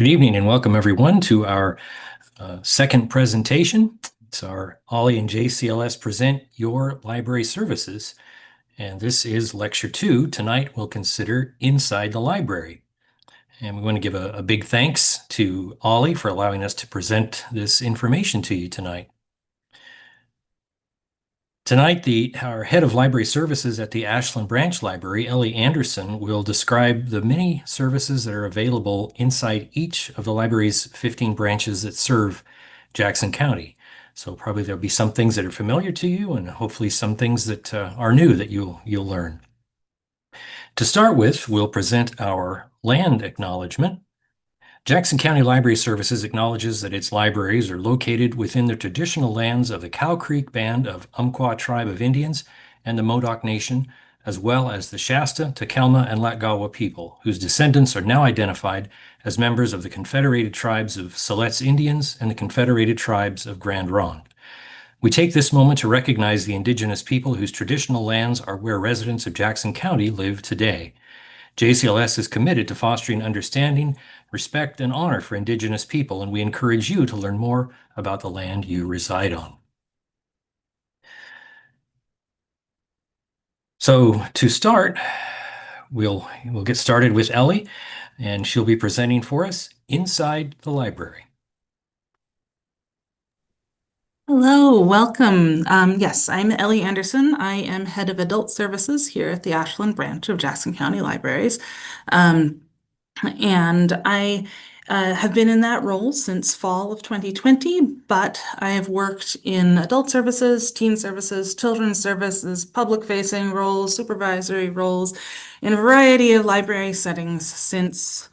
Good evening and welcome everyone to our second presentation. It's our Ollie and JCLS present your library services. And this is lecture 2. Tonight we'll consider inside the library. And we want to give a big thanks to Ollie for allowing us to present this information to you tonight. Tonight, our head of library services at the Ashland Branch Library, Ellie Anderson, will describe the many services that are available inside each of the library's 15 branches that serve Jackson County. So probably there'll be some things that are familiar to you and hopefully some things that are new that you'll learn. To start with, we'll present our land acknowledgement. Jackson County Library Services acknowledges that its libraries are located within the traditional lands of the Cow Creek Band of Umpqua Tribe of Indians and the Modoc Nation, as well as the Shasta, Takelma, and Latgawa people, whose descendants are now identified as members of the Confederated Tribes of Siletz Indians and the Confederated Tribes of Grand Ronde. We take this moment to recognize the indigenous people whose traditional lands are where residents of Jackson County live today. JCLS is committed to fostering understanding, respect, and honor for Indigenous people, and we encourage you to learn more about the land you reside on. So to start, we'll get started with Ellie, and she'll be presenting for us inside the library. Hello, welcome. Yes, I'm Ellie Anderson. I am head of adult services here at the Ashland branch of Jackson County Libraries. And I have been in that role since fall of 2020, but I have worked in adult services, teen services, children's services, public-facing roles, supervisory roles, in a variety of library settings since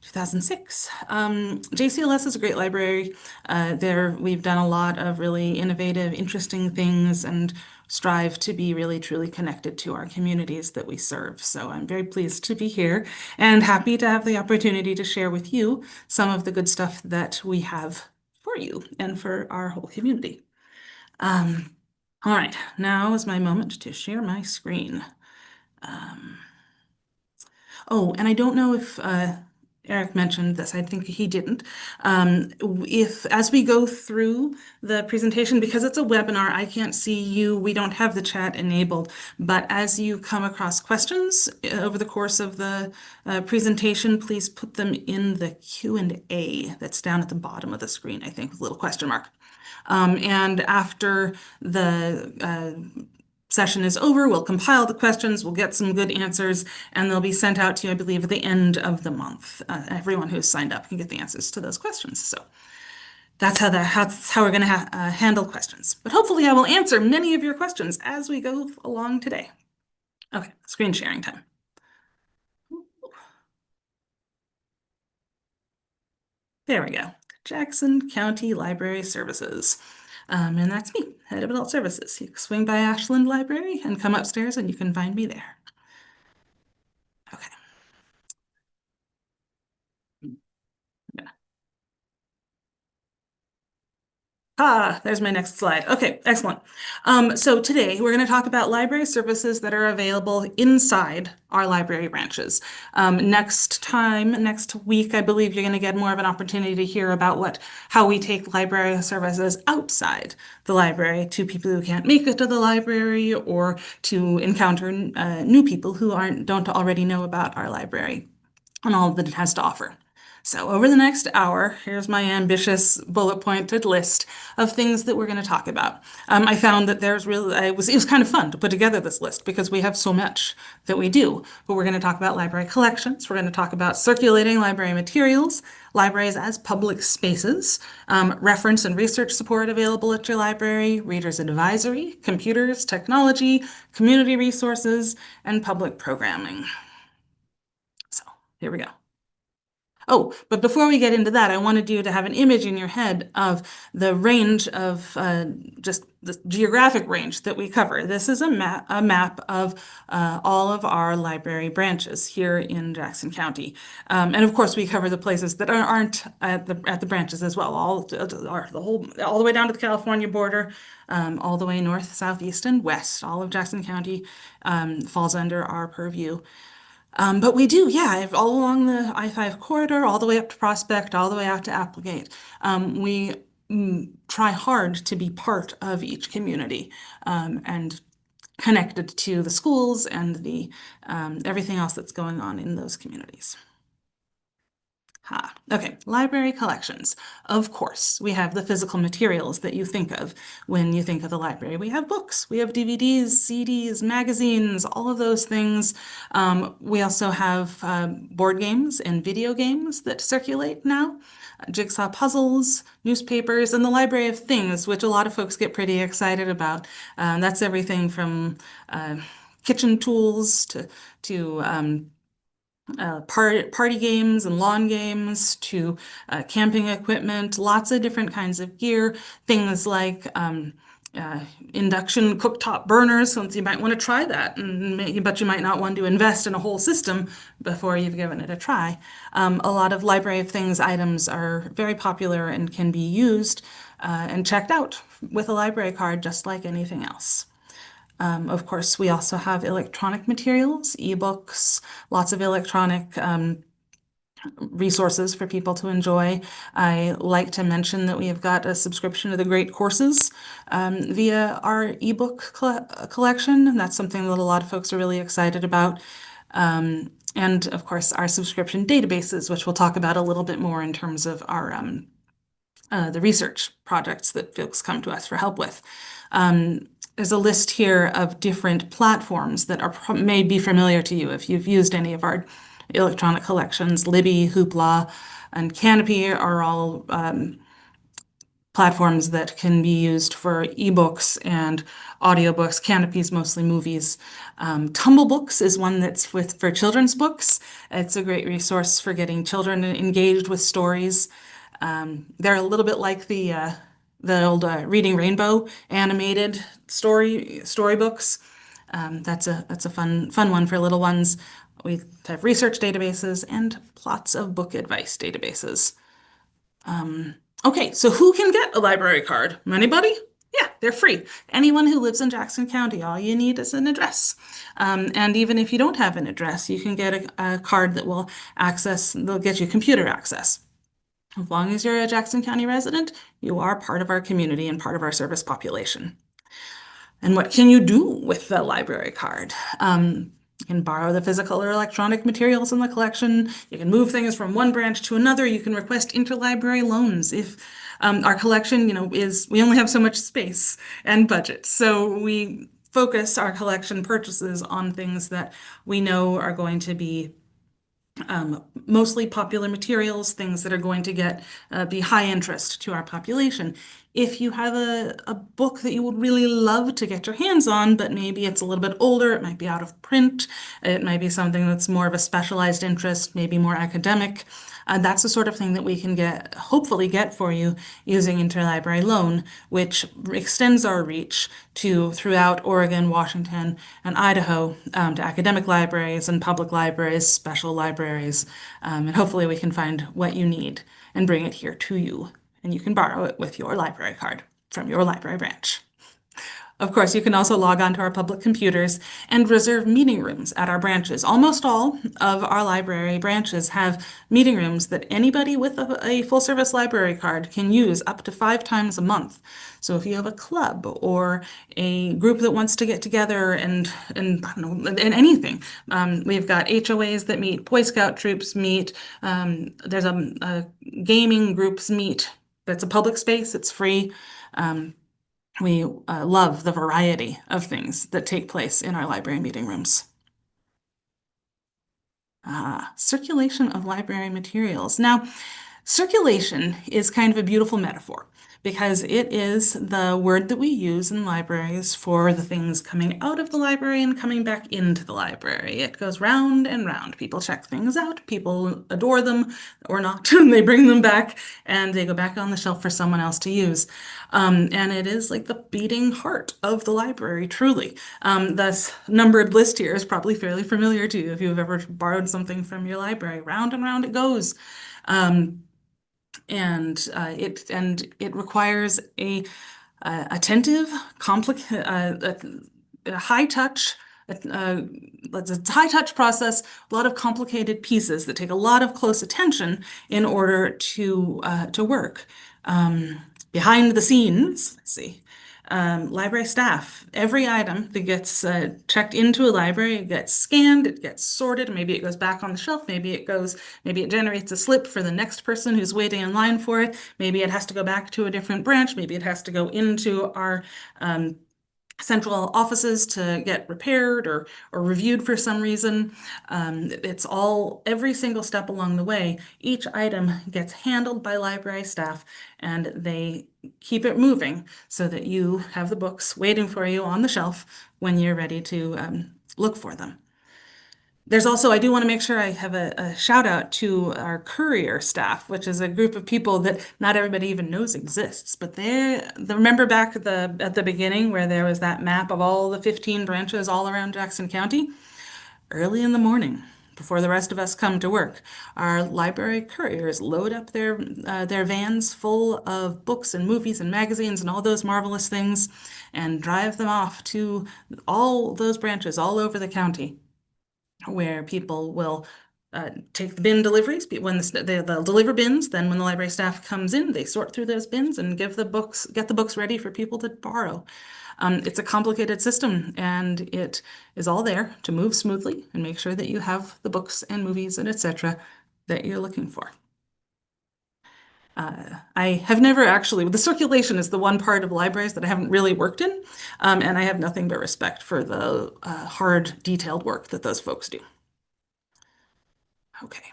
2006. JCLS is a great library. We've done a lot of really innovative, interesting things and strive to be really truly connected to our communities that we serve. So I'm very pleased to be here and happy to have the opportunity to share with you some of the good stuff that we have for you and for our whole community. All right, now is my moment to share my screen. Oh, and I don't know if Eric mentioned this, I think he didn't. As we go through the presentation, because it's a webinar, I can't see you, we don't have the chat enabled, but as you come across questions over the course of the presentation, please put them in the Q&A that's down at the bottom of the screen, I think, with a little question mark. And after the session is over, we'll compile the questions, we'll get some good answers, and they'll be sent out to you, I believe, at the end of the month. Everyone who's signed up can get the answers to those questions. So that's how we're going to handle questions. But hopefully I will answer many of your questions as we go along today. Okay, screen sharing time. There we go. Jackson County Library Services. And that's me, head of adult services. You can swing by Ashland Library and come upstairs and you can find me there. Okay. There's my next slide. Okay, excellent. So today we're going to talk about library services that are available inside our library branches. Next week, I believe you're going to get more of an opportunity to hear about how we take library services outside the library to people who can't make it to the library or to encounter new people who don't already know about our library and all that it has to offer. So over the next hour, here's my ambitious bullet-pointed list of things that we're going to talk about. I found that it was kind of fun to put together this list because we have so much that we do. But we're going to talk about library collections. We're going to talk about circulating library materials, libraries as public spaces, reference and research support available at your library, readers advisory, computers, technology, community resources, and public programming. So here we go. Oh, but before we get into that, I wanted you to have an image in your head of the range of just the geographic range that we cover. This is a map of all of our library branches here in Jackson County. And of course, we cover the places that aren't at the branches as well, all the way down to the California border, all the way north, south, east, and west. All of Jackson County falls under our purview. But we do, yeah, all along the I-5 corridor, all the way up to Prospect, all the way out to Applegate. We try hard to be part of each community and connected to the schools and the everything else that's going on in those communities. Ha. Okay, library collections. Of course, we have the physical materials that you think of when you think of the library. We have books, we have DVDs, CDs, magazines, all of those things. We also have board games and video games that circulate now, jigsaw puzzles, newspapers, and the Library of Things, which a lot of folks get pretty excited about. That's everything from kitchen tools to party games and lawn games to camping equipment, lots of different kinds of gear, things like induction cooktop burners, since you might want to try that, but you might not want to invest in a whole system before you've given it a try. A lot of Library of Things items are very popular and can be used and checked out with a library card just like anything else. Of course, we also have electronic materials, ebooks, lots of electronic resources for people to enjoy. I like to mention that we have got a subscription to the Great Courses via our ebook collection. That's something that a lot of folks are really excited about. And of course, our subscription databases, which we'll talk about a little bit more in terms of our the research projects that folks come to us for help with. There's a list here of different platforms that may be familiar to you if you've used any of our electronic collections. Libby, Hoopla, and Canopy are all platforms that can be used for ebooks and audiobooks. Canopy's mostly movies. Tumble Books is one that's for children's books. It's a great resource for getting children engaged with stories. They're a little bit like the old Reading Rainbow animated storybooks. That's a fun one for little ones. We have research databases and lots of book advice databases. Okay, so who can get a library card? Anybody? Yeah, they're free. Anyone who lives in Jackson County, all you need is an address. And even if you don't have an address, you can get a card that will they'll get you computer access. As long as you're a Jackson County resident, you are part of our community and part of our service population. And what can you do with the library card? You can borrow the physical or electronic materials in the collection. You can move things from one branch to another. You can request interlibrary loans if our collection, we only have so much space and budget. So we focus our collection purchases on things that we know are going to be mostly popular materials, things that are going to be high interest to our population. If you have a book that you would really love to get your hands on, but maybe it's a little bit older, it might be out of print, it might be something that's more of a specialized interest, maybe more academic. That's the sort of thing that we can hopefully get for you using interlibrary loan, which extends our reach throughout Oregon, Washington, and Idaho, to academic libraries and public libraries, special libraries, and hopefully we can find what you need and bring it here to you, and you can borrow it with your library card from your library branch. Of course, you can also log on to our public computers and reserve meeting rooms at our branches. Almost all of our library branches have meeting rooms that anybody with a full-service library card can use up to 5 times a month. So if you have a club or a group that wants to get together and I don't know, and anything, we've got HOAs that meet, Boy Scout troops meet, there's a gaming groups meet. That's a public space, it's free. We love the variety of things that take place in our library meeting rooms. Circulation of library materials. Now, circulation is kind of a beautiful metaphor because it is the word that we use in libraries for the things coming out of the library and coming back into the library. It goes round and round. People check things out, people adore them or not, and they bring them back and they go back on the shelf for someone else to use. And it is like the beating heart of the library, truly. This numbered list here is probably fairly familiar to you if you've ever borrowed something from your library. Round and round it goes. And it requires a attentive, complicated, high touch, uh, it's a high touch process, a lot of complicated pieces that take a lot of close attention in order to work. Behind the scenes, let's see. Library staff, every item that gets checked into a library, it gets scanned, it gets sorted, maybe it goes back on the shelf, maybe it generates a slip for the next person who's waiting in line for it, maybe it has to go back to a different branch, maybe it has to go into our central offices to get repaired or reviewed for some reason. It's all, every single step along the way, each item gets handled by library staff and they keep it moving so that you have the books waiting for you on the shelf when you're ready to look for them. There's also, I do want to make sure I have a shout out to our courier staff, which is a group of people that not everybody even knows exists. But remember back at the beginning where there was that map of all the 15 branches all around Jackson County? Early in the morning, before the rest of us come to work, our library couriers load up their vans full of books and movies and magazines and all those marvelous things and drive them off to all those branches all over the county where people will take the bin deliveries. They'll deliver bins, then when the library staff comes in, they sort through those bins and get the books ready for people to borrow. It's a complicated system, and it is all there to move smoothly and make sure that you have the books and movies and etc. that you're looking for. I have never actually, the circulation is the one part of libraries that I haven't really worked in, and I have nothing but respect for the hard, detailed work that those folks do. Okay.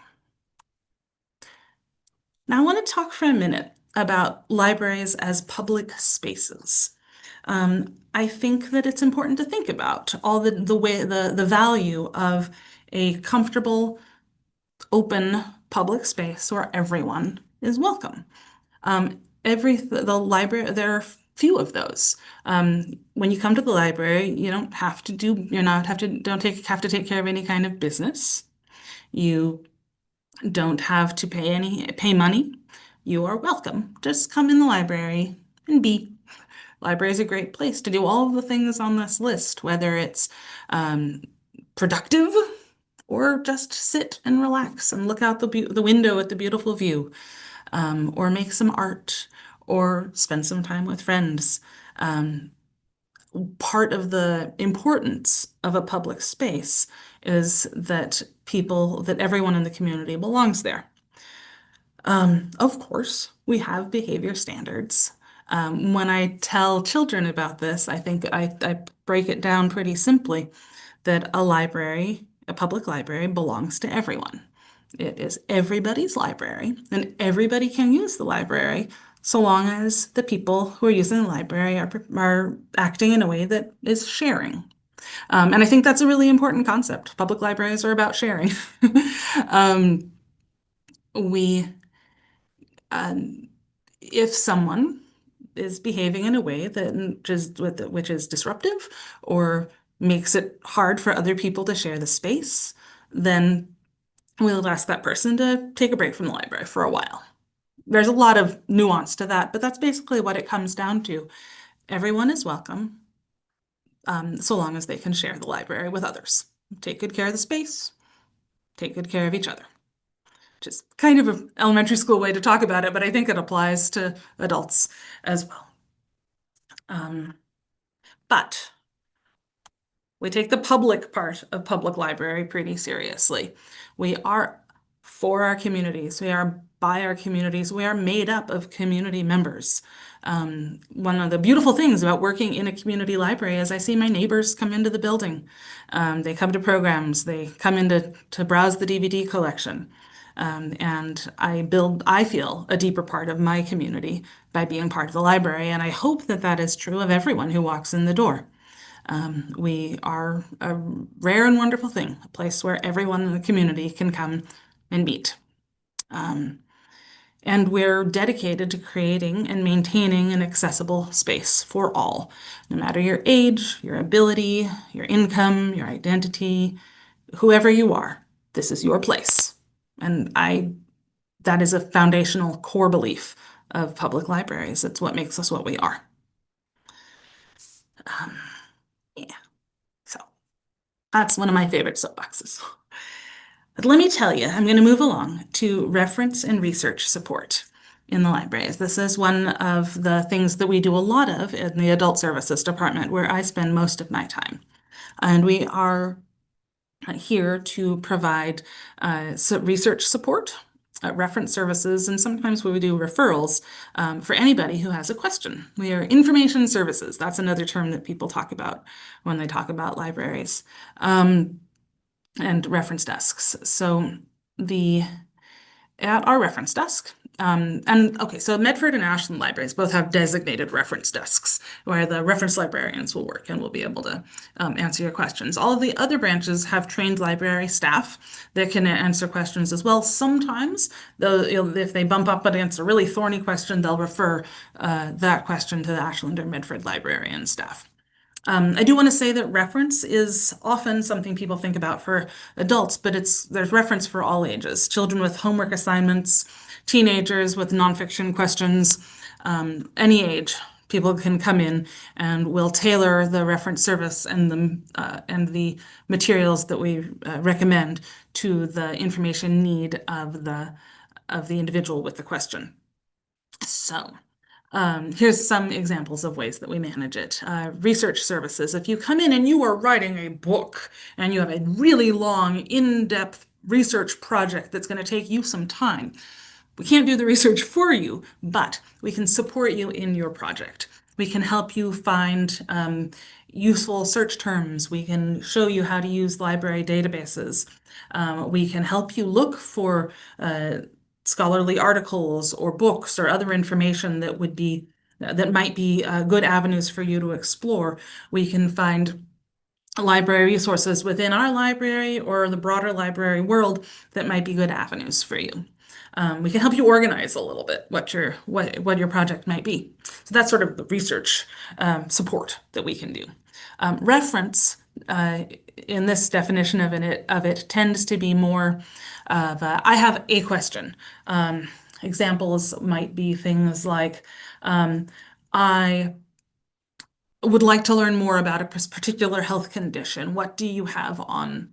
Now I want to talk for a minute about libraries as public spaces. I think that it's important to think about all the value of a comfortable, open public space where everyone is welcome. The library, there are few of those. When you come to the library, you don't have to do, you're not have to, don't take, have to take care of any kind of business. You don't have to pay money. You are welcome. Just come in the library and be. Library is a great place to do all of the things on this list, whether it's productive or just sit and relax and look out the window at the beautiful view, or make some art, or spend some time with friends. Part of the importance of a public space is that everyone in the community belongs there. Of course, we have behavior standards. When I tell children about this, I think I break it down pretty simply that a public library belongs to everyone. It is everybody's library, and everybody can use the library so long as the people who are using the library are acting in a way that is sharing. And I think that's a really important concept. Public libraries are about sharing. Um, we, if someone is behaving in a way which is disruptive or makes it hard for other people to share the space, then we'll ask that person to take a break from the library for a while. There's a lot of nuance to that, but that's basically what it comes down to. Everyone is welcome, so long as they can share the library with others. Take good care of the space, take good care of each other. Which is kind of an elementary school way to talk about it, but I think it applies to adults as well. But we take the public part of public library pretty seriously. We are for our communities. We are by our communities. We are made up of community members. One of the beautiful things about working in a community library is I see my neighbors come into the building. They come to programs. They come in to browse the DVD collection. And I feel a deeper part of my community by being part of the library. And I hope that that is true of everyone who walks in the door. We are a rare and wonderful thing, a place where everyone in the community can come and meet. And we're dedicated to creating and maintaining an accessible space for all, no matter your age, your ability, your income, your identity, whoever you are, this is your place. And that is a foundational core belief of public libraries. It's what makes us what we are. Yeah. So That's one of my favorite soapboxes. But let me tell you, I'm going to move along to reference and research support in the libraries. This is one of the things that we do a lot of in the Adult Services Department, where I spend most of my time. And we are here to provide research support, reference services, and sometimes we do referrals for anybody who has a question. We are information services. That's another term that people talk about when they talk about libraries. And reference desks. So the at our reference desk. And okay, so Medford and Ashland libraries both have designated reference desks where the reference librarians will work and will be able to answer your questions. All of the other branches have trained library staff that can answer questions as well. Sometimes, though, if they bump up against a really thorny question, they'll refer that question to the Ashland or Medford librarian staff. I do want to say that reference is often something people think about for adults, but there's reference for all ages. Children with homework assignments, teenagers with nonfiction questions, any age. People can come in and we'll tailor the reference service and the materials that we recommend to the information need of the individual with the question. So. Here's some examples of ways that we manage it. Research services. If you come in and you are writing a book and you have a really long, in-depth research project that's going to take you some time, we can't do the research for you, but we can support you in your project. We can help you find useful search terms. We can show you how to use library databases. We can help you look for scholarly articles or books or other information that might be good avenues for you to explore. We can find library resources within our library or the broader library world that might be good avenues for you. We can help you organize a little bit what your project might be. So that's sort of the research support that we can do. Reference in this definition of it tends to be more of I have a question. Examples might be things like I would like to learn more about a particular health condition. What do you have on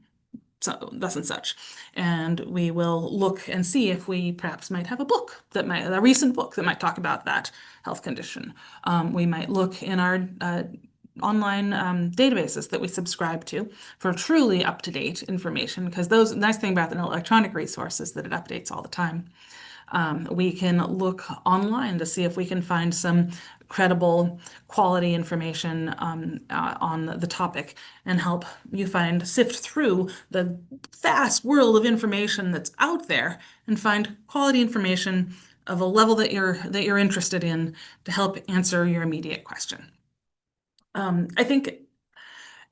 so thus and such? And we will look and see if we perhaps might have a recent book that might talk about that health condition. We might look in our online databases that we subscribe to for truly up-to-date information, because the nice thing about an electronic resource is that it updates all the time. We can look online to see if we can find some credible quality information on the topic and help you sift through the vast world of information that's out there and find quality information of a level that you're interested in to help answer your immediate question. I think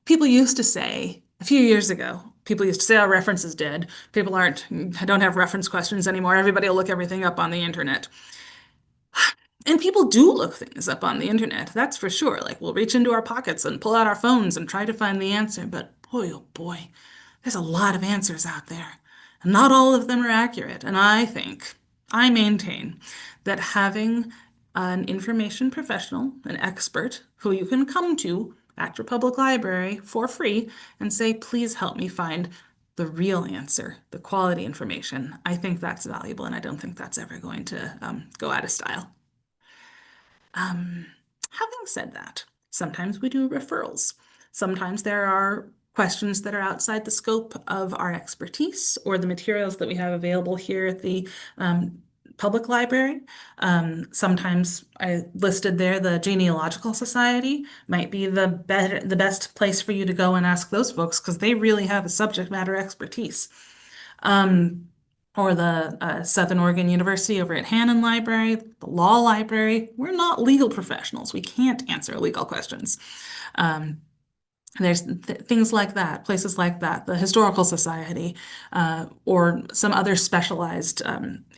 people used to say a few years ago, people used to say, "Oh, reference is dead. People don't have reference questions anymore. Everybody will look everything up on the internet." And people do look things up on the internet, that's for sure. Like we'll reach into our pockets and pull out our phones and try to find the answer. But boy, oh boy, there's a lot of answers out there. And not all of them are accurate. And I maintain that having an information professional, an expert who you can come to at your public library for free and say, please help me find the real answer, the quality information. I think that's valuable, and I don't think that's ever going to go out of style. Having said that, sometimes we do referrals. Sometimes there are questions that are outside the scope of our expertise or the materials that we have available here at the public library. Sometimes I listed there the Genealogical Society might be the best place for you to go and ask those folks because they really have a subject matter expertise. Or the Southern Oregon University over at Hannon Library, the Law Library. We're not legal professionals. We can't answer legal questions. There's things like that, places like that, the Historical Society, or some other specialized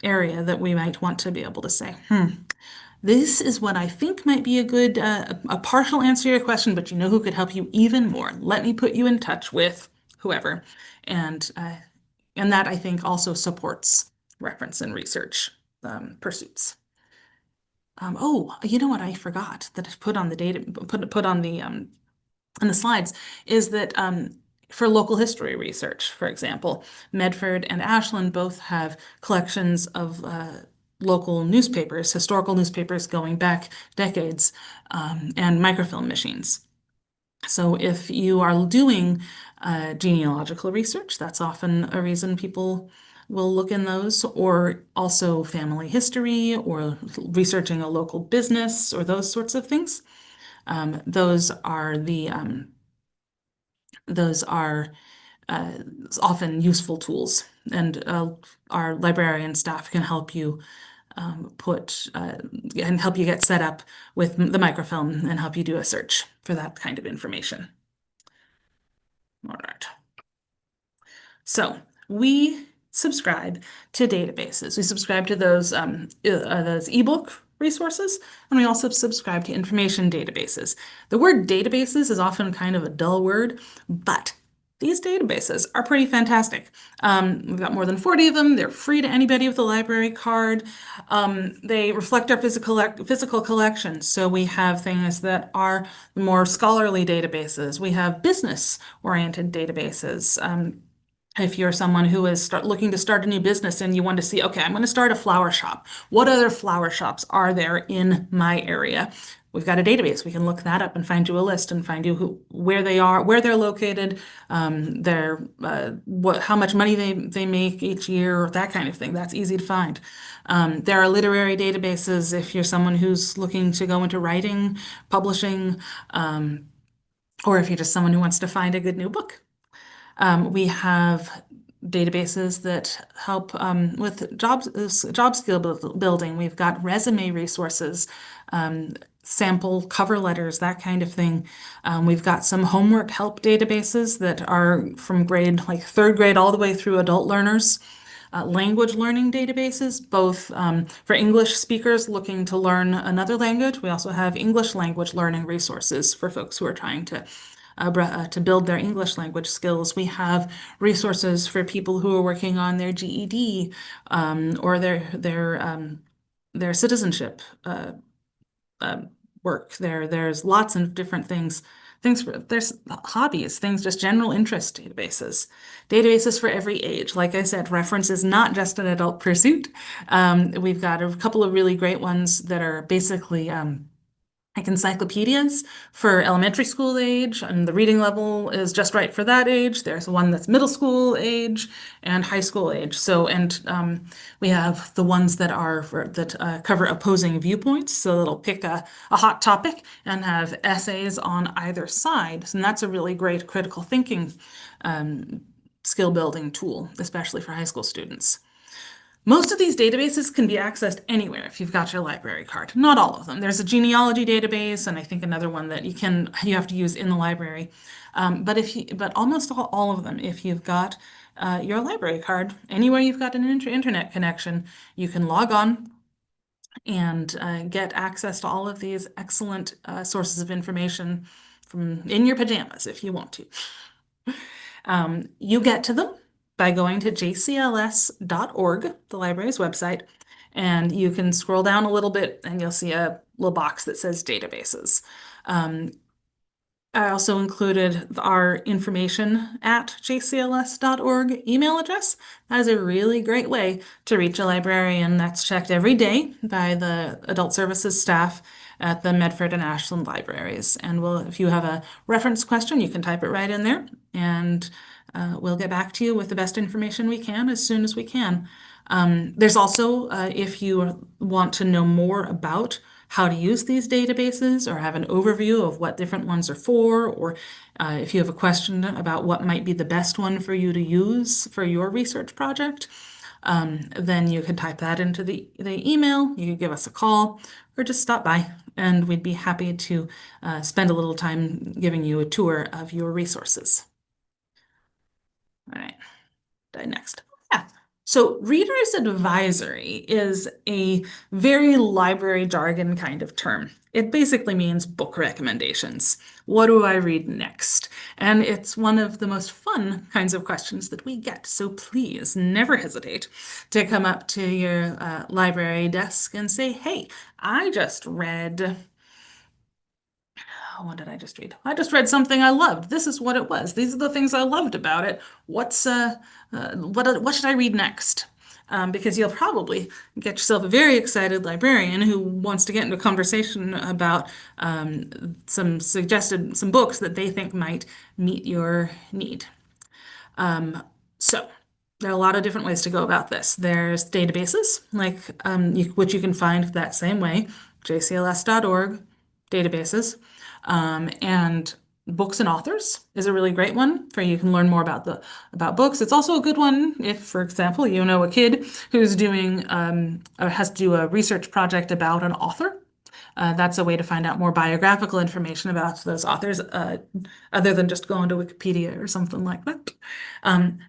area that we might want to be able to say, this is what I think might be a good, a partial answer to your question, but you know who could help you even more? Let me put you in touch with whoever. And that I think also supports reference and research pursuits. Oh, you know what I forgot that I put on the data, put on the slides is that For local history research, for example, Medford and Ashland both have collections of local newspapers, historical newspapers going back decades, and microfilm machines. So if you are doing genealogical research, that's often a reason people will look in those, or also family history, or researching a local business, or those sorts of things. Those are uh, often useful tools, and our librarian staff can help you put and help you get set up with the microfilm and help you do a search for that kind of information. All right. So we subscribe to databases. We subscribe to those ebook resources, and we also subscribe to information databases. The word databases is often kind of a dull word, but these databases are pretty fantastic. We've got more than 40 of them. They're free to anybody with a library card. They reflect our physical collection. So we have things that are more scholarly databases. We have business-oriented databases. If you're someone who is looking to start a new business and you want to see, okay, I'm going to start a flower shop. What other flower shops are there in my area? We've got a database. We can look that up and find you a list and find you where they are, where they're located, how much money they make each year, that kind of thing. That's easy to find. There are literary databases if you're someone who's looking to go into writing, publishing, or if you're just someone who wants to find a good new book. We have databases that help with job skill building. We've got resume resources, sample cover letters, that kind of thing. We've got some homework help databases that are from grade like third grade all the way through adult learners. Language learning databases, both for English speakers looking to learn another language. We also have English language learning resources for folks who are trying to build their English language skills. We have resources for people who are working on their GED or their citizenship work. There's lots of different things. There's hobbies, things, just general interest databases. Databases for every age. Like I said, reference is not just an adult pursuit. We've got a couple of really great ones that are basically like encyclopedias for elementary school age, and the reading level is just right for that age. There's one that's middle school age and high school age. So, and we have the ones that cover opposing viewpoints. So it'll pick a hot topic and have essays on either side. And that's a really great critical thinking skill building tool, especially for high school students. Most of these databases can be accessed anywhere if you've got your library card. Not all of them. There's a genealogy database, and I think another one that you have to use in the library. But almost all of them, if you've got your library card, anywhere you've got an internet connection, you can log on and get access to all of these excellent sources of information from in your pajamas if you want to. You get to them by going to jcls.org, the library's website, and you can scroll down a little bit and you'll see a little box that says databases. I also included our information at jcls.org email address. That is a really great way to reach a librarian. That's checked every day by the adult services staff at the Medford and Ashland libraries. And if you have a reference question, you can type it right in there, and we'll get back to you with the best information we can as soon as we can. There's also, if you want to know more about how to use these databases or have an overview of what different ones are for, or if you have a question about what might be the best one for you to use for your research project, then you can type that into the email, you can give us a call, or just stop by, and we'd be happy to spend a little time giving you a tour of your resources. All right, next. Yeah. So reader's advisory is a very library jargon kind of term. It basically means book recommendations. What do I read next? And it's one of the most fun kinds of questions that we get. So please never hesitate to come up to your library desk and say, hey, I just read what did I just read? I just read something I loved. This is what it was. These are the things I loved about it. What should I read next? Because you'll probably get yourself a very excited librarian who wants to get into a conversation about some books that they think might meet your need. So there are a lot of different ways to go about this. There's databases, like which you can find that same way, jcls.org databases, and books and authors is a really great one for you can learn more about books. It's also a good one if, for example, you know a kid who's doing or has to do a research project about an author. That's a way to find out more biographical information about those authors, other than just going to Wikipedia or something like that.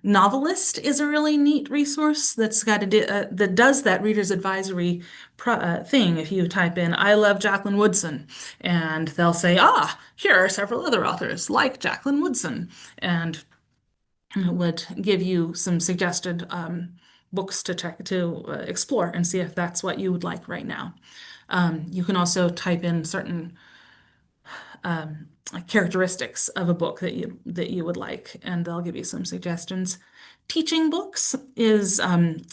Novelist is a really neat resource that does that reader's advisory thing. If you type in "I love Jacqueline Woodson," and they'll say, "Ah, here are several other authors like Jacqueline Woodson," and it would give you some suggested books to explore and see if that's what you would like right now. You can also type in certain characteristics of a book that you would like, and they'll give you some suggestions. Teaching books is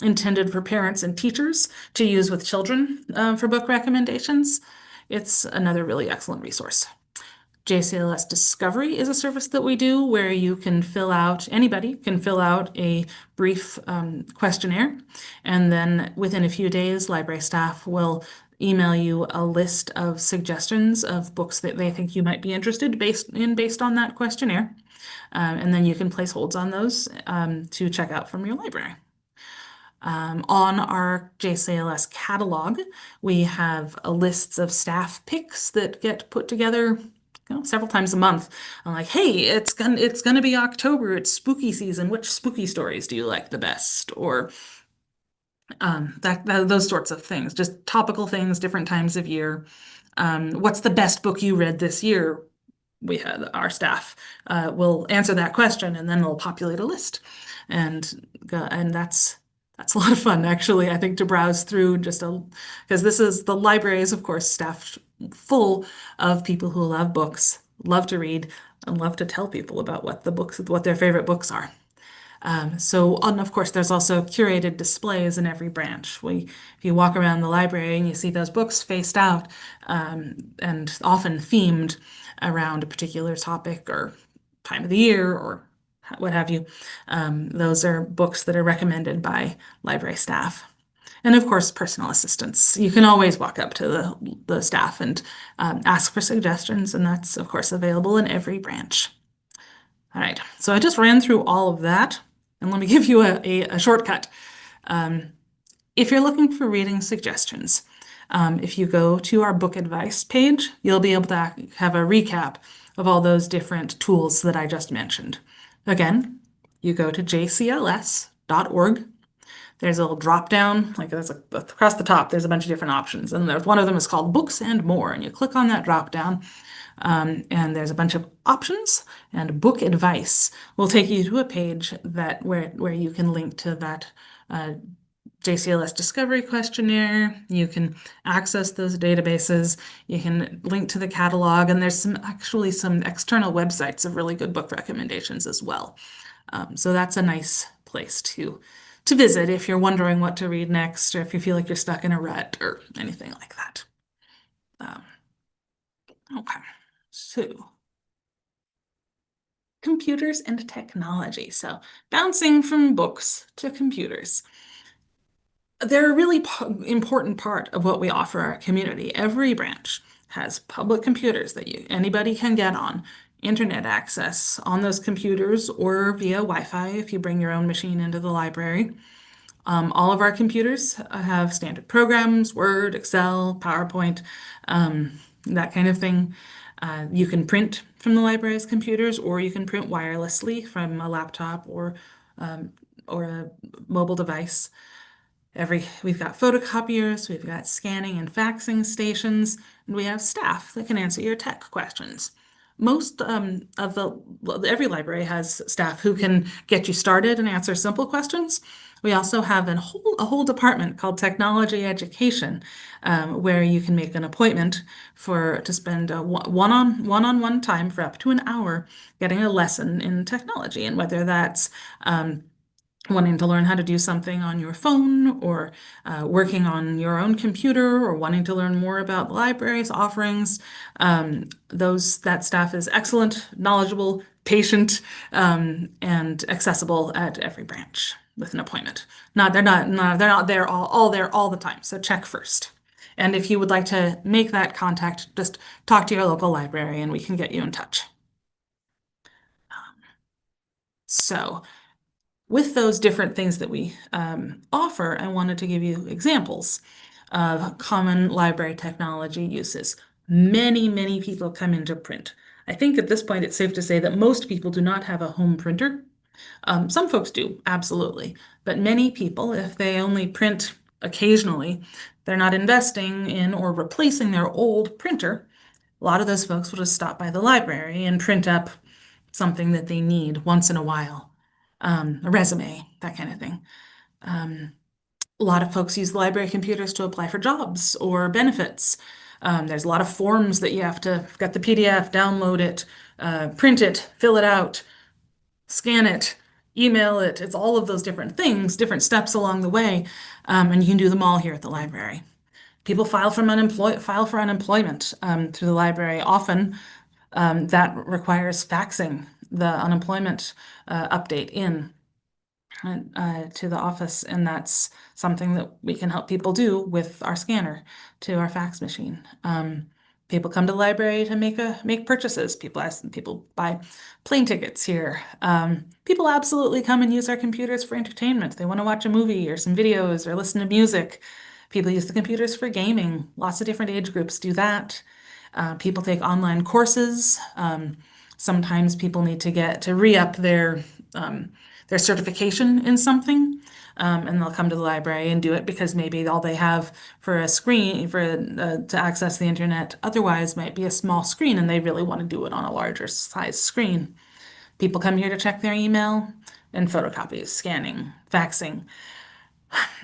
intended for parents and teachers to use with children for book recommendations. It's another really excellent resource. JCLS Discovery is a service that we do where anybody can fill out a brief questionnaire, and then within a few days, library staff will email you a list of suggestions of books that they think you might be interested based on that questionnaire. And then you can place holds on those to check out from your library. On our JCLS catalog, we have lists of staff picks that get put together several times a month. I'm like, hey, it's gonna be October. It's spooky season. Which spooky stories do you like the best? Or those sorts of things, just topical things, different times of year. What's the best book you read this year? We had our staff will answer that question, and then they'll populate a list, and that's a lot of fun, actually. I think to browse through because the library is, of course, staffed full of people who love books, love to read, and love to tell people about what their favorite books are. And of course, there's also curated displays in every branch. If you walk around the library and you see those books faced out, and often themed around a particular topic or time of the year or what have you, those are books that are recommended by library staff. And of course, personal assistants. You can always walk up to the staff and ask for suggestions, and that's, of course, available in every branch. All right, so I just ran through all of that, and let me give you a shortcut. If you're looking for reading suggestions, if you go to our book advice page, you'll be able to have a recap of all those different tools that I just mentioned. Again, you go to jcls.org. There's a little drop down, like that's across the top, there's a bunch of different options. And one of them is called Books and More. And you click on that drop down, and there's a bunch of options, and book advice will take you to a page where you can link to that JCLS Discovery questionnaire. You can access those databases. You can link to the catalog, and there's actually some external websites of really good book recommendations as well. So that's a nice place to visit if you're wondering what to read next, or if you feel like you're stuck in a rut or anything like that. Okay, so computers and technology. So bouncing from books to computers. They're a really important part of what we offer our community. Every branch has public computers that anybody can get on, internet access on those computers or via Wi-Fi if you bring your own machine into the library. All of our computers have standard programs, Word, Excel, PowerPoint, that kind of thing. You can print from the library's computers, or you can print wirelessly from a laptop or a mobile device. We've got photocopiers, we've got scanning and faxing stations, and we have staff that can answer your tech questions. Every library has staff who can get you started and answer simple questions. We also have a whole department called technology education, where you can make an appointment to spend one-on-one time for up to an hour getting a lesson in technology, and whether that's wanting to learn how to do something on your phone or working on your own computer or wanting to learn more about the library's offerings. That staff is excellent, knowledgeable, patient, and accessible at every branch with an appointment. They're not, no, they're not there all there all the time. So check first. And if you would like to make that contact, just talk to your local library and we can get you in touch. So with those different things that we offer, I wanted to give you examples of common library technology uses. Many people come into print. I think at this point it's safe to say that most people do not have a home printer. Some folks do, absolutely. But many people, if they only print occasionally, they're not investing in or replacing their old printer. A lot of those folks will just stop by the library and print up something that they need once in a while, a resume, that kind of thing. A lot of folks use library computers to apply for jobs or benefits. There's a lot of forms that you have to get the PDF, download it, print it, fill it out, scan it, email it. It's all of those different things, different steps along the way, and you can do them all here at the library. People file for unemployment through the library. Often that requires faxing the unemployment update in to the office, and that's something that we can help people do with our scanner to our fax machine. People come to the library to make purchases. People buy plane tickets here. People absolutely come and use our computers for entertainment. They want to watch a movie or some videos or listen to music. People use the computers for gaming. Lots of different age groups do that. People take online courses. Sometimes people need to re-up their certification in something, and they'll come to the library and do it because maybe all they have for a screen to access the internet otherwise might be a small screen, and they really want to do it on a larger size screen. People come here to check their email and photocopies, scanning, faxing.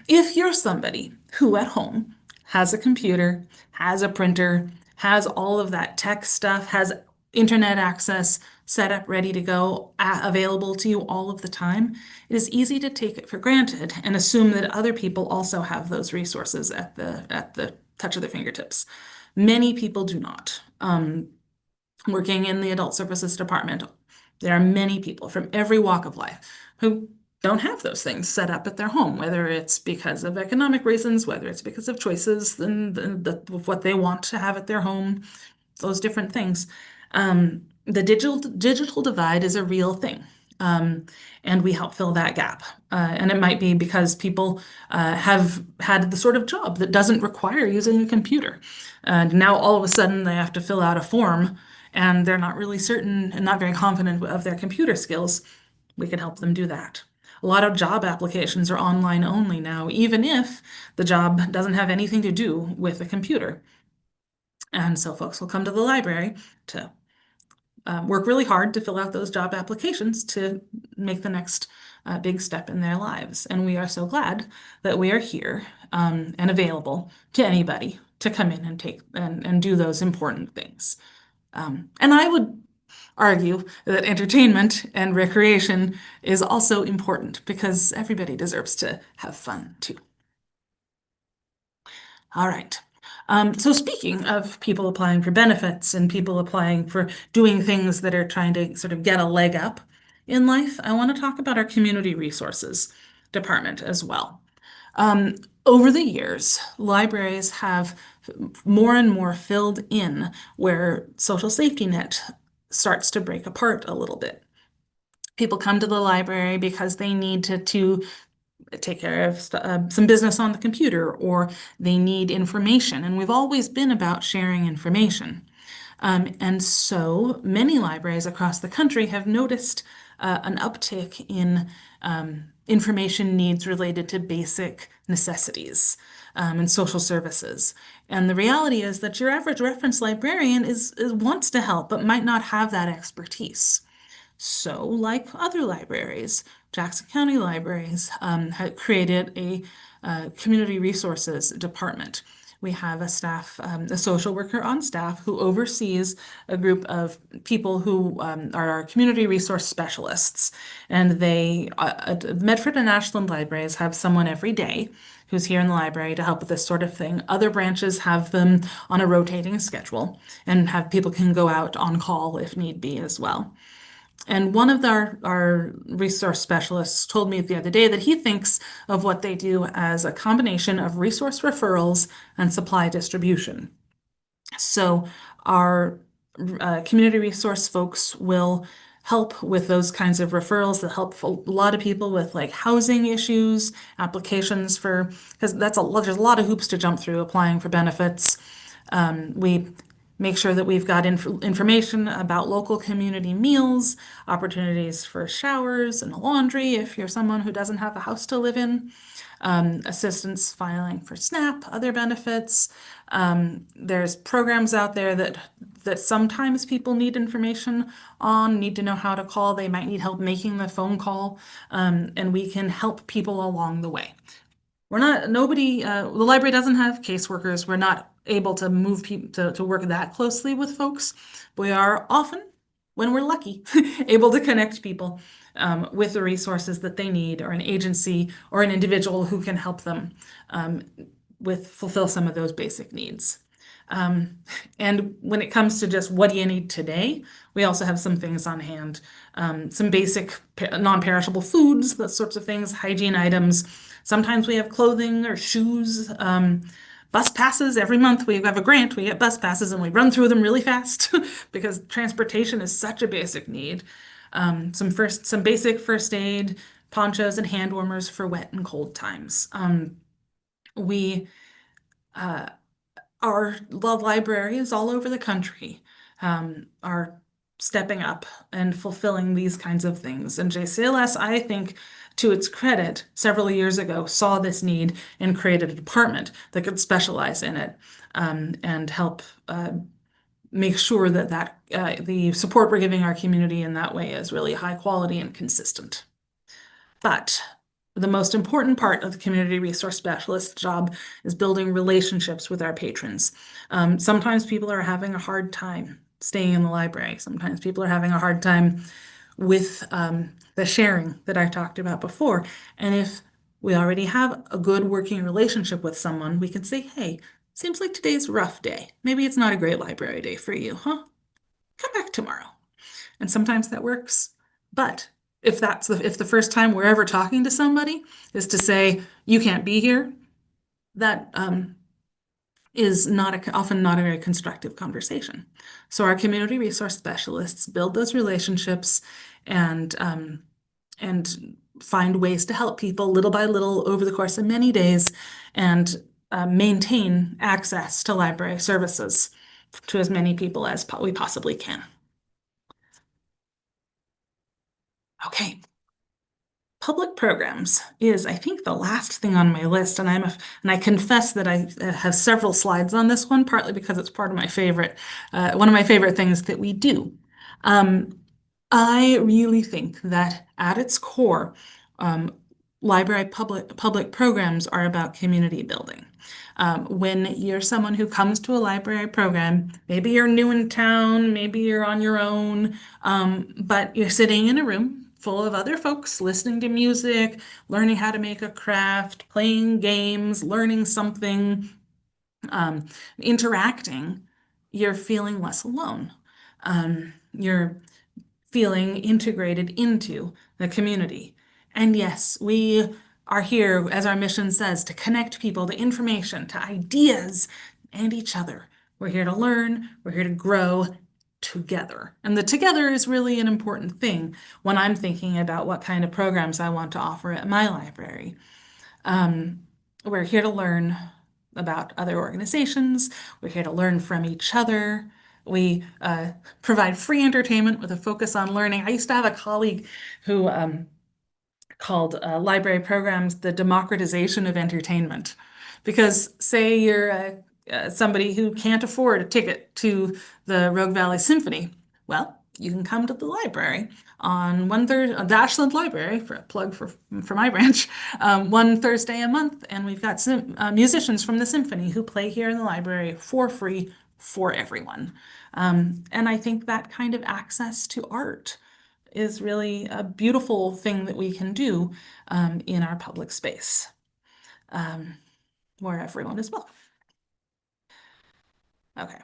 If you're somebody who at home has a computer, has a printer, has all of that tech stuff, has internet access set up, ready to go, available to you all of the time, it is easy to take it for granted and assume that other people also have those resources at the touch of their fingertips. Many people do not. Working in the adult services department, there are many people from every walk of life who don't have those things set up at their home, whether it's because of economic reasons, whether it's because of choices of what they want to have at their home, those different things. The digital divide is a real thing. And we help fill that gap. And it might be because people have had the sort of job that doesn't require using a computer. And now all of a sudden they have to fill out a form and they're not really certain and not very confident of their computer skills. We can help them do that. A lot of job applications are online only now, even if the job doesn't have anything to do with a computer. And so folks will come to the library to work really hard to fill out those job applications to make the next big step in their lives. And we are so glad that we are here and available to anybody to come in and take and do those important things. And I would argue that entertainment and recreation is also important because everybody deserves to have fun too. All right. So speaking of people applying for benefits and people applying for doing things that are trying to sort of get a leg up in life, I want to talk about our community resources department as well. Over the years, libraries have more and more filled in where social safety net starts to break apart a little bit. People come to the library because they need to take care of some business on the computer or they need information. And we've always been about sharing information. And so many libraries across the country have noticed an uptick in information needs related to basic necessities and social services. And the reality is that your average reference librarian wants to help, but might not have that expertise. So, like other libraries, Jackson County Libraries had created a community resources department. We have a staff, a social worker on staff who oversees a group of people who are our community resource specialists. And Medford and Ashland libraries have someone every day who's here in the library to help with this sort of thing. Other branches have them on a rotating schedule and have people can go out on call if need be as well. And one of our resource specialists told me the other day that he thinks of what they do as a combination of resource referrals and supply distribution. So our community resource folks will help with those kinds of referrals that help a lot of people with like housing issues, applications for, because there's a lot of hoops to jump through applying for benefits. We make sure that we've got information about local community meals, opportunities for showers and laundry if you're someone who doesn't have a house to live in, assistance filing for SNAP, other benefits. There's programs out there that sometimes people need information on, need to know how to call. They might need help making the phone call, and we can help people along the way. We're not, nobody, the library doesn't have caseworkers. We're not able to move people to work that closely with folks. We are often, when we're lucky, able to connect people with the resources that they need, or an agency or an individual who can help them fulfill some of those basic needs. Um, and when it comes to just what do you need today, we also have some things on hand, some basic non-perishable foods, those sorts of things, hygiene items. Sometimes we have clothing or shoes, bus passes. Every month we have a grant, we get bus passes and we run through them really fast because transportation is such a basic need. Some basic first aid, ponchos and hand warmers for wet and cold times. We Our libraries all over the country are stepping up and fulfilling these kinds of things. And JCLS, I think, to its credit, several years ago saw this need and created a department that could specialize in it and help make sure that the support we're giving our community in that way is really high quality and consistent. But the most important part of the community resource specialist job is building relationships with our patrons. Sometimes people are having a hard time staying in the library. Sometimes people are having a hard time with the sharing that I talked about before. And if we already have a good working relationship with someone, we can say, hey, seems like today's a rough day. Maybe it's not a great library day for you, huh? Come back tomorrow. And sometimes that works. But if the first time we're ever talking to somebody is to say, you can't be here, that is often not a very constructive conversation. So our community resource specialists build those relationships and find ways to help people little by little over the course of many days and maintain access to library services to as many people as we possibly can. Okay. Public programs is, I think, the last thing on my list, and I confess that I have several slides on this one, partly because it's part of my favorite, one of my favorite things that we do. I really think that at its core, library public programs are about community building. When you're someone who comes to a library program, maybe you're new in town, maybe you're on your own, but you're sitting in a room full of other folks listening to music, learning how to make a craft, playing games, learning something, interacting, you're feeling less alone. You're feeling integrated into the community. And yes, we are here, as our mission says, to connect people to information, to ideas, and each other. We're here to learn, we're here to grow together. And the together is really an important thing when I'm thinking about what kind of programs I want to offer at my library. We're here to learn about other organizations. We're here to learn from each other. We provide free entertainment with a focus on learning. I used to have a colleague who called library programs the democratization of entertainment. Because say you're somebody who can't afford a ticket to the Rogue Valley Symphony. Well, you can come to the library on one Thursday, the Ashland Library, for a plug for my branch, one Thursday a month, and we've got musicians from the symphony who play here in the library for free for everyone. And I think that kind of access to art is really a beautiful thing that we can do in our public space, um, where everyone is welcome. Okay.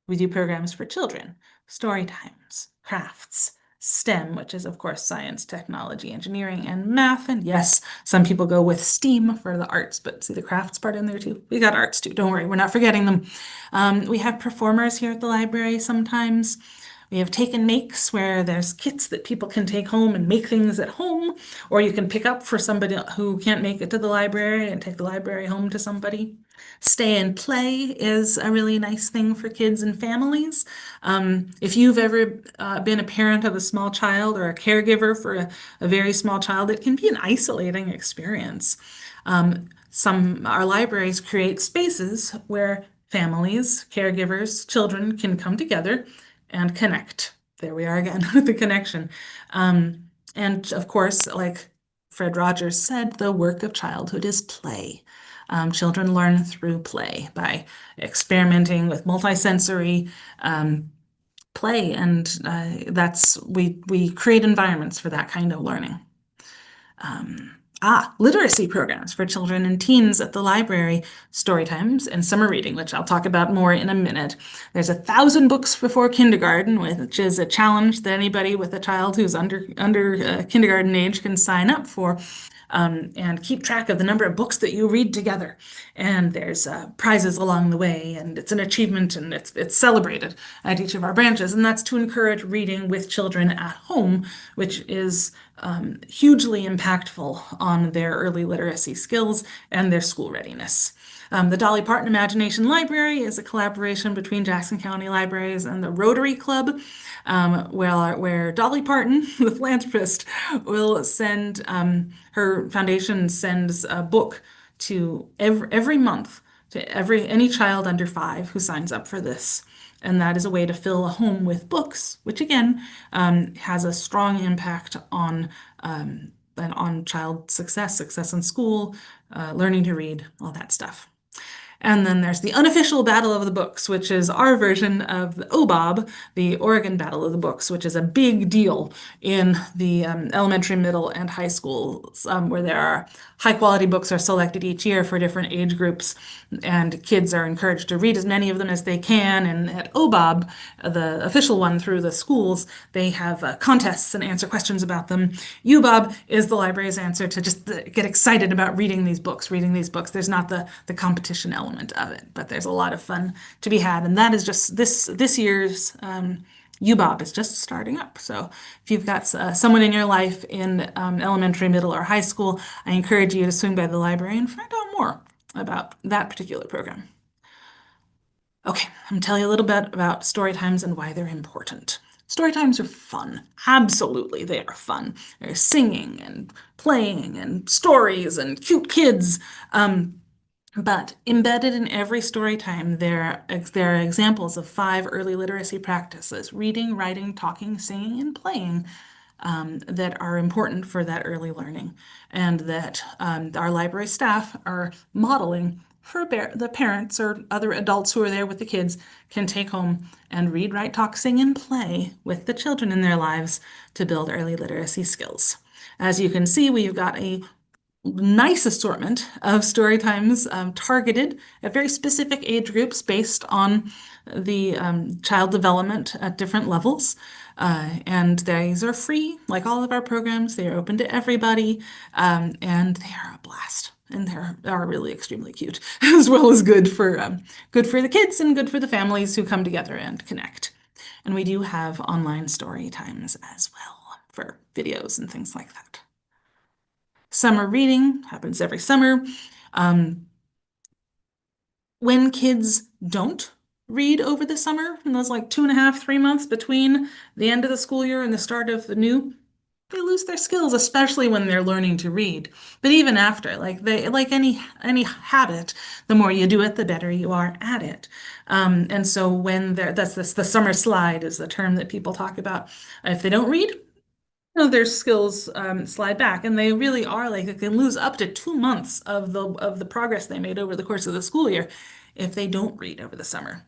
We do programs for children, story times, crafts, STEM, which is, of course, science, technology, engineering, and math. And yes, some people go with STEAM for the arts, but see the crafts part in there too. We got arts too. Don't worry, we're not forgetting them. We have performers here at the library sometimes. We have take and makes where there's kits that people can take home and make things at home, or you can pick up for somebody who can't make it to the library and take the library home to somebody. Stay and play is a really nice thing for kids and families. If you've ever been a parent of a small child or a caregiver for a very small child, it can be an isolating experience. Our libraries create spaces where families, caregivers, children can come together and connect. There we are again with the connection. And of course, like Fred Rogers said, the work of childhood is play. Children learn through play by experimenting with multisensory play, and we create environments for that kind of learning. Literacy programs for children and teens at the library, story times and summer reading, which I'll talk about more in a minute. There's 1,000 books before kindergarten, which is a challenge that anybody with a child who's under kindergarten age can sign up for. And keep track of the number of books that you read together. And there's prizes along the way, and it's an achievement, and it's celebrated at each of our branches. And that's to encourage reading with children at home, which is hugely impactful on their early literacy skills and their school readiness. The Dolly Parton Imagination Library is a collaboration between Jackson County Libraries and the Rotary Club, where Dolly Parton, the philanthropist, will send her foundation sends a book to every month to any child under 5 who signs up for this. And that is a way to fill a home with books, which again has a strong impact on child success in school, learning to read, all that stuff. And then there's the unofficial Battle of the Books, which is our version of the OBOB, the Oregon Battle of the Books, which is a big deal in the elementary, middle, and high schools, where there are high quality books are selected each year for different age groups, and kids are encouraged to read as many of them as they can. And at OBOB, the official one through the schools, they have contests and answer questions about them. UBOB is the library's answer to just get excited about reading these books. There's not the competition element of it, but there's a lot of fun to be had. And that is just this year's UBOB is just starting up. So if you've got someone in your life in elementary, middle, or high school, I encourage you to swing by the library and find out more about that particular program. Okay, I'm gonna tell you a little bit about story times and why they're important. Story times are fun. Absolutely, they are fun. There's singing and playing and stories and cute kids. But embedded in every story time, there are examples of 5 early literacy practices: reading, writing, talking, singing, and playing, that are important for that early learning, and that our library staff are modeling for the parents or other adults who are there with the kids can take home and read, write, talk, sing, and play with the children in their lives to build early literacy skills. As you can see, we've got a nice assortment of story times targeted at very specific age groups based on the child development at different levels. And these are free, like all of our programs. They are open to everybody, and they are a blast. And they are really extremely cute, as well as good for the kids and good for the families who come together and connect. And we do have online story times as well for videos and things like that. Summer reading happens every summer. When kids don't read over the summer, in those like 2.5, 3 months between the end of the school year and the start of the new, they lose their skills, especially when they're learning to read. But even after, like any habit, the more you do it, the better you are at it. And so when they're that's this the summer slide is the term that people talk about. If they don't read, their skills slide back, and they really are like they can lose up to 2 months of the progress they made over the course of the school year if they don't read over the summer.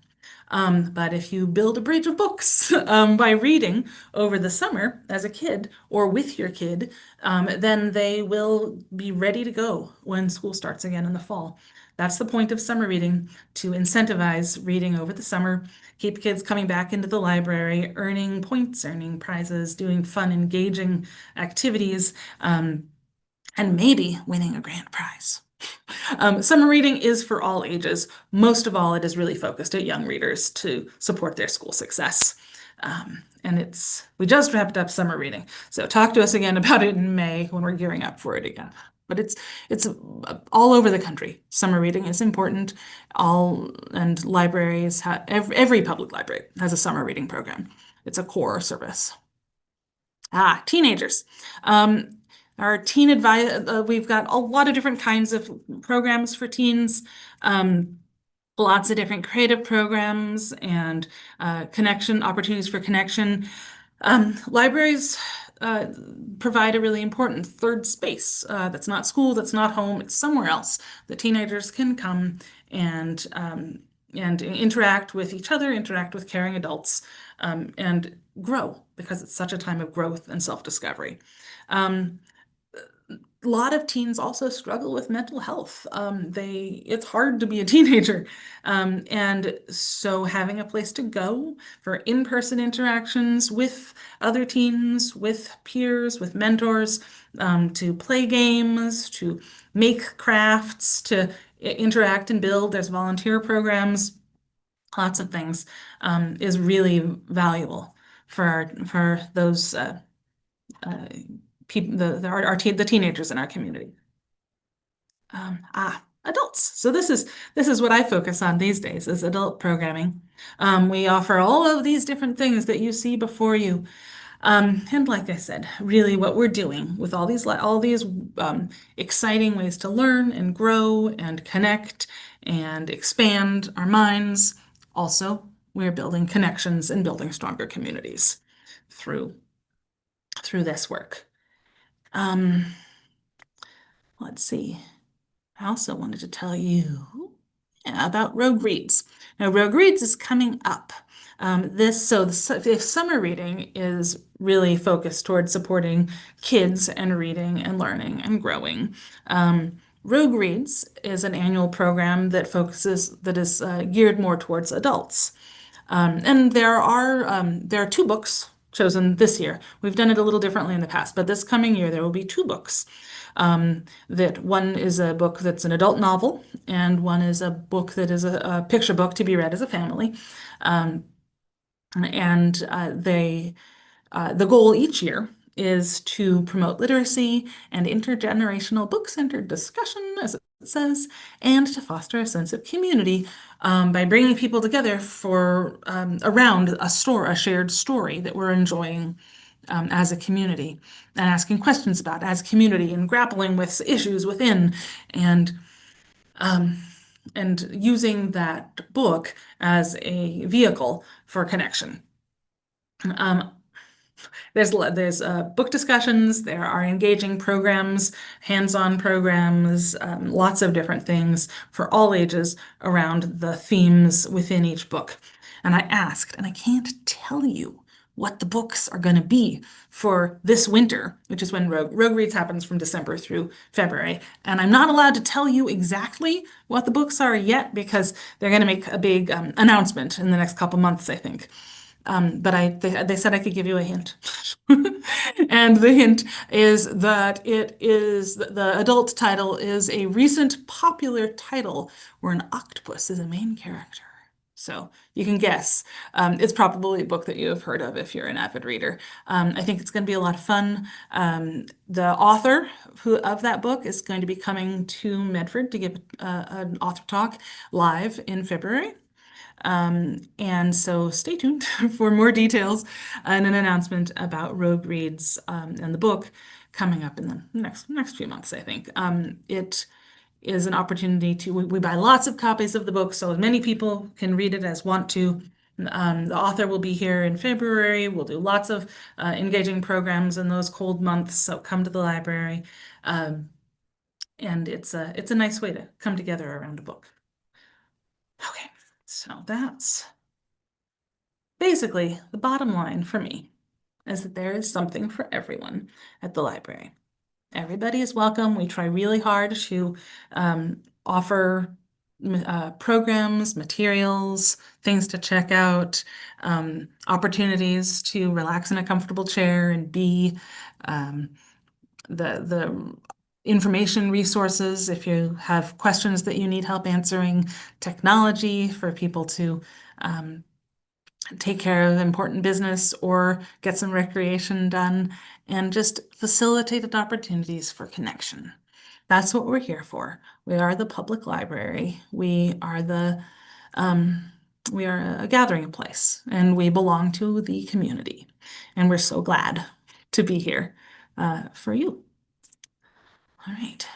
But if you build a bridge of books by reading over the summer as a kid or with your kid, then they will be ready to go when school starts again in the fall. That's the point of summer reading, to incentivize reading over the summer, keep kids coming back into the library, earning points, earning prizes, doing fun, engaging activities, and maybe winning a grand prize. Summer reading is for all ages. Most of all, it is really focused at young readers to support their school success. And we just wrapped up summer reading. So talk to us again about it in May when we're gearing up for it again. But it's all over the country. Summer reading is important. And libraries have every public library has a summer reading program. It's a core service. Teenagers. Our teen advice, we've got a lot of different kinds of programs for teens. Lots of different creative programs and connection opportunities for connection. Libraries provide a really important third space that's not school, that's not home, it's somewhere else. The teenagers can come and interact with each other, interact with caring adults, and grow because it's such a time of growth and self-discovery. A lot of teens also struggle with mental health. It's hard to be a teenager. And so having a place to go for in-person interactions with other teens, with peers, with mentors, to play games, to make crafts, to interact and build. There's volunteer programs, lots of things, is really valuable for those uh, people, the teenagers in our community. Adults. So this is what I focus on these days is adult programming. We offer all of these different things that you see before you. And like I said, really what we're doing with all these exciting ways to learn and grow and connect and expand our minds. Also, we're building connections and building stronger communities through this work. Um, let's see. I also wanted to tell you about Rogue Reads. Now, Rogue Reads is coming up. If summer reading is really focused towards supporting kids and reading and learning and growing, Rogue Reads is an annual program that is geared more towards adults. And there are two books chosen this year. We've done it a little differently in the past, but this coming year there will be two books. That one is a book that's an adult novel, and one is a book that is a picture book to be read as a family. And the goal each year is to promote literacy and intergenerational book-centered discussion, as it says, and to foster a sense of community by bringing people together for around a shared story that we're enjoying as a community and asking questions about as a community and grappling with issues within and using that book as a vehicle for connection. There's book discussions, there are engaging programs, hands-on programs, lots of different things for all ages around the themes within each book. And I asked, and I can't tell you what the books are going to be for this winter, which is when Rogue Reads happens from December through February. And I'm not allowed to tell you exactly what the books are yet because they're going to make a big announcement in the next couple months, I think. But they said I could give you a hint. And the hint is that the adult title is a recent popular title where an octopus is a main character. So you can guess. It's probably a book that you have heard of if you're an avid reader. I think it's going to be a lot of fun. The author of that book is going to be coming to Medford to give an author talk live in February. And so stay tuned for more details and an announcement about Rogue Reads and the book coming up in the next few months, I think. It is an opportunity to we buy lots of copies of the book so as many people can read it as want to. The author will be here in February. We'll do lots of engaging programs in those cold months, so come to the library. Um, and it's a nice way to come together around a book. Okay, so that's basically the bottom line for me is that there is something for everyone at the library. Everybody is welcome. We try really hard to offer programs, materials, things to check out, opportunities to relax in a comfortable chair and be um, the information resources if you have questions that you need help answering, technology for people to um, take care of important business or get some recreation done, and just facilitated opportunities for connection. That's what we're here for. We are the public library. Um, we are a gathering place, and we belong to the community. And we're so glad to be here for you. All right.